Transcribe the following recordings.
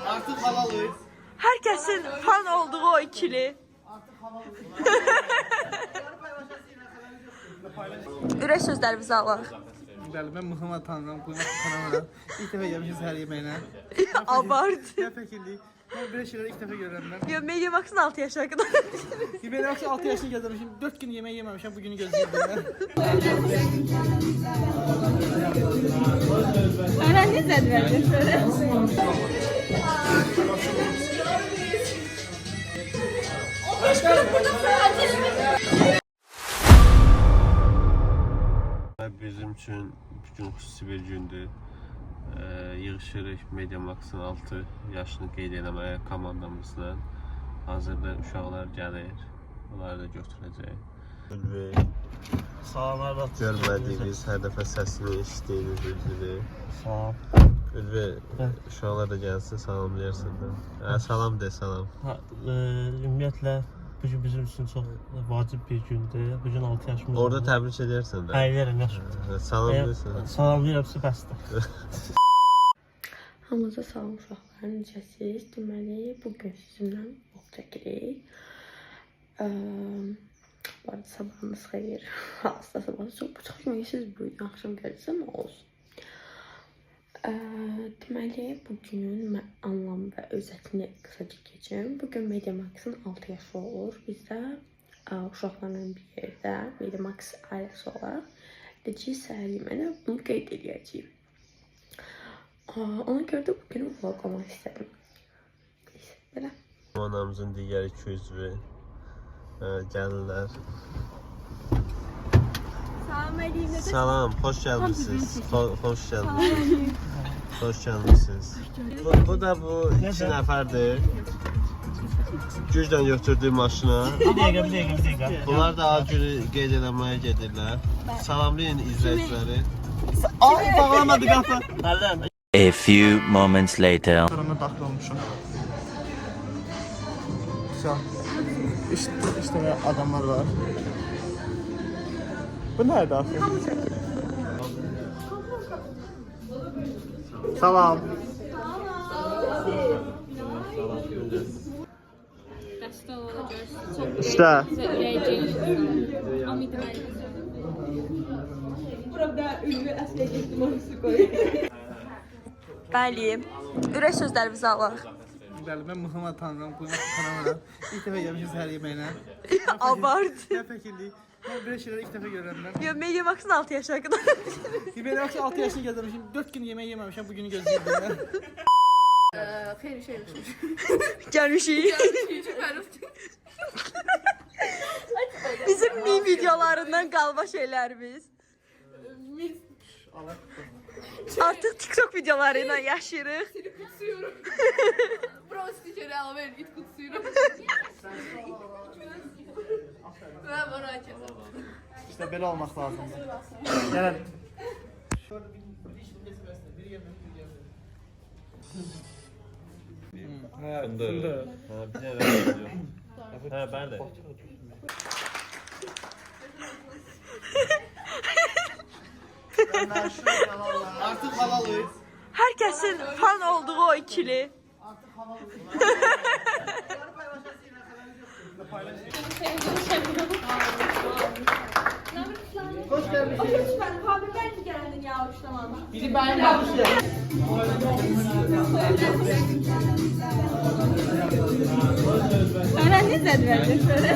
Artık halalıyız. Herkesin fan olduğu o ikili. Ürək sözlərimizi alaq. Bəli, mən Muhammed tanıram, qoymaq tanımıram. İlk dəfə gəlmişiz hər yeməyinə. Abart. Nə fəkirlik. Mən belə şeyləri ilk dəfə görürəm mən. Yo, Media Max'ın 6 yaşına qədər. Yeməyə baxsa 6 yaşını gəzdirmişim. 4 gün yemək yeməmişəm, bugünü gözləyirdim. Ana ne zəd verdin şöyle? Bizim üçün bugün xüsusi bir gündür. Yığışırıq Media Max'ın 6 yaşını qeyd eləməyə komandamızla. Hazırda uşaqlar gəlir. Onları da götürəcək. Ülvi, Salamlar. görmədiyiniz, hər dəfə səsini eşitdiyiniz Ülvidir. Salam. Ülvi, uşaqlar da gəlsin, salamlayarsan da. Salam de, salam. Ümumiyyətlə, bugün bizim üçün çox vacib bir gündür. Bugün 6 yaşımız Orada təbrik edirsən də. Əylərim, yaxşı. Salamlayırsan. Salamlayıram, bəsdir. Hamınıza salam uşaqlar, necəsiz? Deməli, bugün sizinlə vlog çəkirik. Bu arada sabahınız xeyir. Hasta sabahınız çox çıxmıyorsunuz bu gün axşam gəlirsə nə olsun. Deməli, bugünün anlam və özətini qısaca keçim. Bugün Media Max'ın 6 yaşı olur. Biz də uşaqlarla bir yerdə Media Max ailəsi olaraq edəcəyik səhər yeməyinə bunu qeyd edəcəyik. Ona görə də bugün vloglamaq istədim. Belə. Anamızın digər 2 üzvü gəlirlər. Salam əleykum. Salam, xoş gəlmisiniz. Xoş gəlmisiniz. Xoş gəlmisiniz. Bu da bu 2 nəfərdir. Güclə götürdüyü maşına. Bir dəqiqə. Bunlar da ad günü qeyd eləməyə gedirlər. Salamlayın izləyiciləri. Ay, bağlamadı qapı. Hələn. A few moments later. Qarana daxil olmuşam. İşte adamlar var. Bu nerede daxil? Salam. İşte. Bəli, ürək sözlərimizi alaq. Bəli, mən Muhammed tanıram, qoymaq tanımıram. İlk dəfə gəlmişiz hər yeməyinə. Abart. Nə fəkirlik. Mən belə şeyləri ilk dəfə görürəm mən. Yo, Media Max'ın 6 yaşına qədər. Yeməyə baxsa 6 yaşını gəzdirmişim. 4 gün yemək yeməmişəm, bugünü gözləyirdim mən. Xeyr şeymişmiş. Gəlmişik. Bizim meme videolarından qalma şeylərimiz. Artıq TikTok videolarıyla yaşayırıq. Seni kutsuyorum. Prostitutörü al ver git kutsuyorum. Ben bana açalım. İşte belə olmaq lazımdır. Gəlin. Fındır. Bir dənə veriyor. Bəli. Artıq halalıyız. Herkesin fan olduğu o ikili. Hoş gelmişsiniz. Ben geldin ya tamam. Biri ben yapmışım. Ana ne zəd verdin şöyle?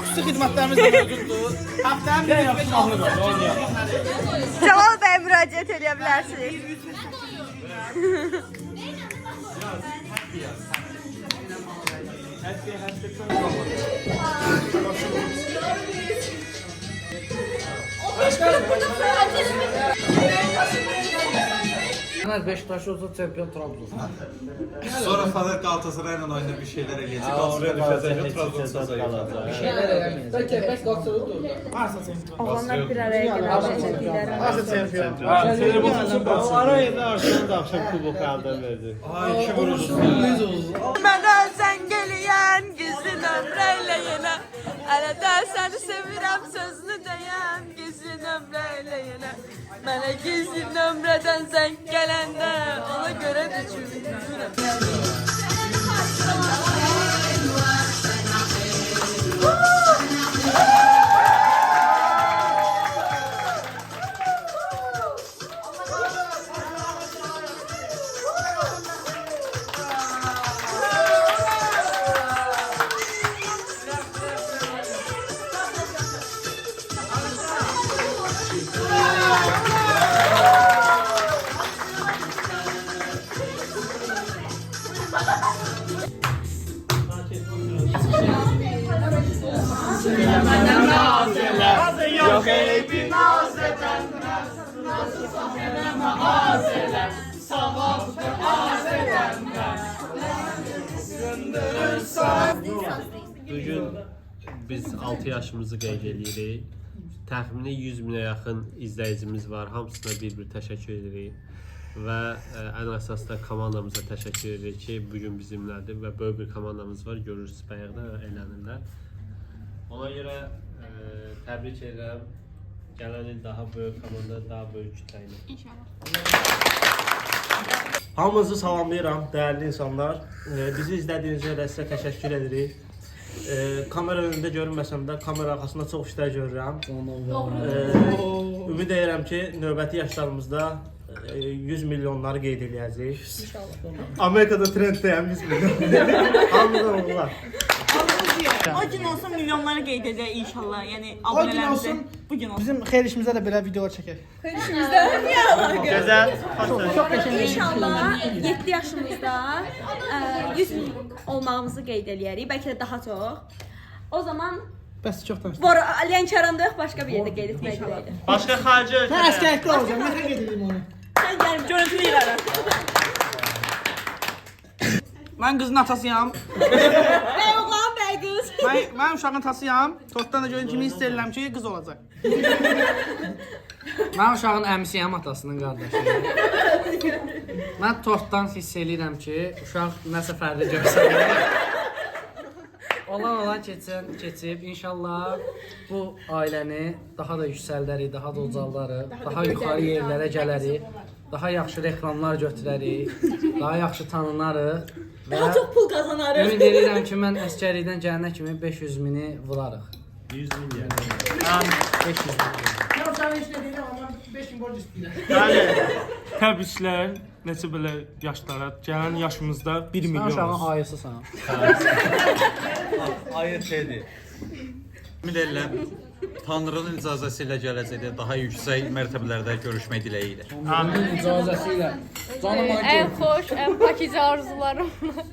Xüsusi xidmətlərimiz də mövcuddur. Həftənin bir yaxşı Cəmal bəyə müraciət edə bilərsiniz. Gəlməz Beşiktaş olsa çempion Trabzon. Sonra Fener Galatasaray'la oyunda bir şeyler eləyəcək. Galatasaray düşəcək, Trabzon olacaq. Bir şeylər eləməyəcək. Bəlkə bəs Galatasaray olur. Oğlanlar bir araya gələcəklər. Arayında Arsenal da akşam kubok əldən verdi. Ay, kim vurursun? Mənə sən gəliyən gizli nömrəylə yenə. Hələ də səni sevirəm sözünü deyən gizli nömrəylə yenə. Mənə gizli nömrədən zəng gələndə ona görə düşünürəm. Bugün biz 6 yaşımızı qeyd edirik. Təxmini 100 minə yaxın izləyicimiz var. Hamısına bir təşəkkür edirik. Və ən əsas da komandamıza təşəkkür edirik ki, bugün bizimlədir və böyük bir komandamız var. Görürsünüz bayaqda əylənirlər. Ona görə təbrik edirəm. Gələn il daha böyük komanda, daha böyük kütlə ilə. İnşallah. Hamınızı salamlayıram, dəyərli insanlar. Bizi izlədiyiniz üçün sizə təşəkkür edirik. Kamera önündə görünməsəm də, kamera arxasında çox işlər görürəm. Ümid edirəm ki, növbəti yaşlarımızda 100 milyonları qeyd edəcəyik. Amerikada trenddəyəm 100 milyon. Hamımızdan olurlar. O gün olsun milyonları qeyd edək inşallah. Yəni abunələrimizi bu gün olsun. Bizim xeyir işimizdə də belə videolar çəkək. Gözəl. İnşallah 7 yaşımızda 100 milyon olmağımızı qeyd eləyərik. Bəlkə də daha çox. O zaman Bəs çox danışdın. Lənkəranda yox, başqa bir yerdə qeyd etmək lazımdır. Başqa xarici ölkədə. Mən əsgərlikdə olacağam. Mən qeyd edeyim onu. Sən gəlin görüntüləyirəm. Mən qızın atasıyam. Bəy oğlan, bəy qız. Mən uşağın atasıyam. Tortdan da görün kimi hiss edirəm ki, qız olacaq. Mən uşağın əmisiyəm, atasının qardaşıyam. Mən tortdan hiss edirəm ki, uşaq nəsə fərqli göstərir. Olan keçib. İnşallah bu ailəni daha da yüksəldərik, daha da ucaldarıq, daha yuxarı yerlərə gələrik, daha yaxşı reklamlar götürərik, daha yaxşı tanınarıq. Daha çox pul qazanarıq. Ümid edirəm ki, mən əskərlikdən gələnə kimi 500 mini vurarıq. 100 milyon. 500 mini. Mən uşağın heç nə deyirəm, amma 5 gün borc istəyirəm. Bəli. Təbriklər. Neçə belə yaşlara, gələn yaşımızda 1 Sən milyon. uşağın ayısısan. Ayı şeydir. Ümid edirəm Tanrının icazəsi ilə gələcəkdə daha yüksək mərtəbələrdə görüşmək diləyi ilə. Amin. İcazəsi ilə. Canım En hoş, en pakize arzularımla,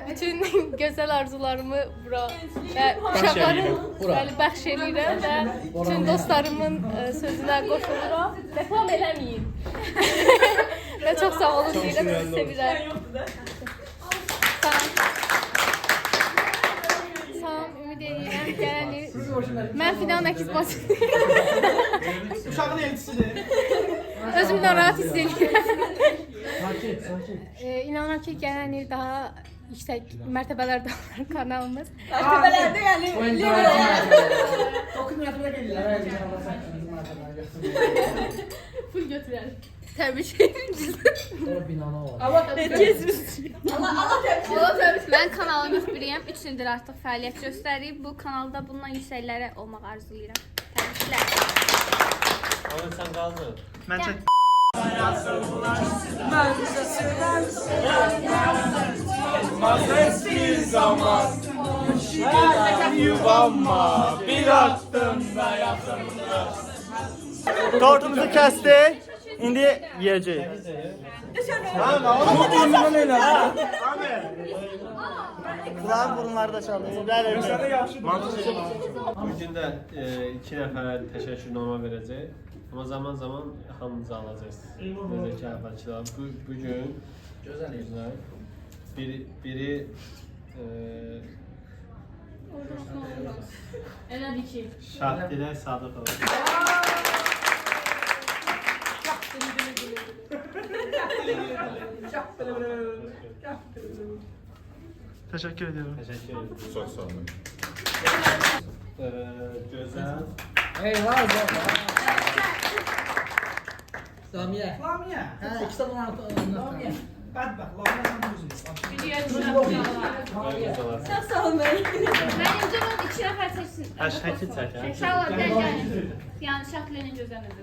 bütün güzel arzularımı bura ve uşaqların bəxş edirəm və bütün dostlarımın sözünə qoşuluram. Reklam eləməyin. Və çox sağ olun deyirəm, sizi sevirəm. Sağ ümid edirəm gələn il mən Fidan Əkizbaşı Uşağın elçisidir. özümü narahat hiss edirəm. Sakit. İnanıram ki gələn il daha yüksək mərtəbələrdə olur kanalımız. Mərtəbələrdə yəni. Dokun mərtəbəyə gəlirlər. Full götürəlim. Təbii ki. Allah təbii. Mən kanalın müxbiriyəm. 3 ildir artıq fəaliyyət göstərib. Bu kanalda bundan yüksəklərə olmaq arzulayıram. Təbriklər. Ama sen kaldın. Mən çək. Eski zaman yuvanma bir attım da yakındı. Tortumuzu kestik. İndi yiyeceğiz. Bu burnundan öyle. Kulağın burunları da çalıyor. Bugün də 2 nəfər təşəkkürnamə verəcək. Amma zaman zaman hamınızı alacaqsınız. Necə ki, əvvəlkiler. Bugün Gözəl. biri Elədir ki. Şahdilə Sadıqova. Teşekkür ediyorum. Təşəkkür ederim. Çox sağ olun. Gözəl. Eyvah. Lamiye. Lamiye. He. İkisi de bana Lamiye. Bak Lamiye sen buzun. Çok sağ olun. Mənim cavab 2 nəfər seçsin. Şəkil çək. Şəkil, gəl. Yəni şəkilini gözləmir.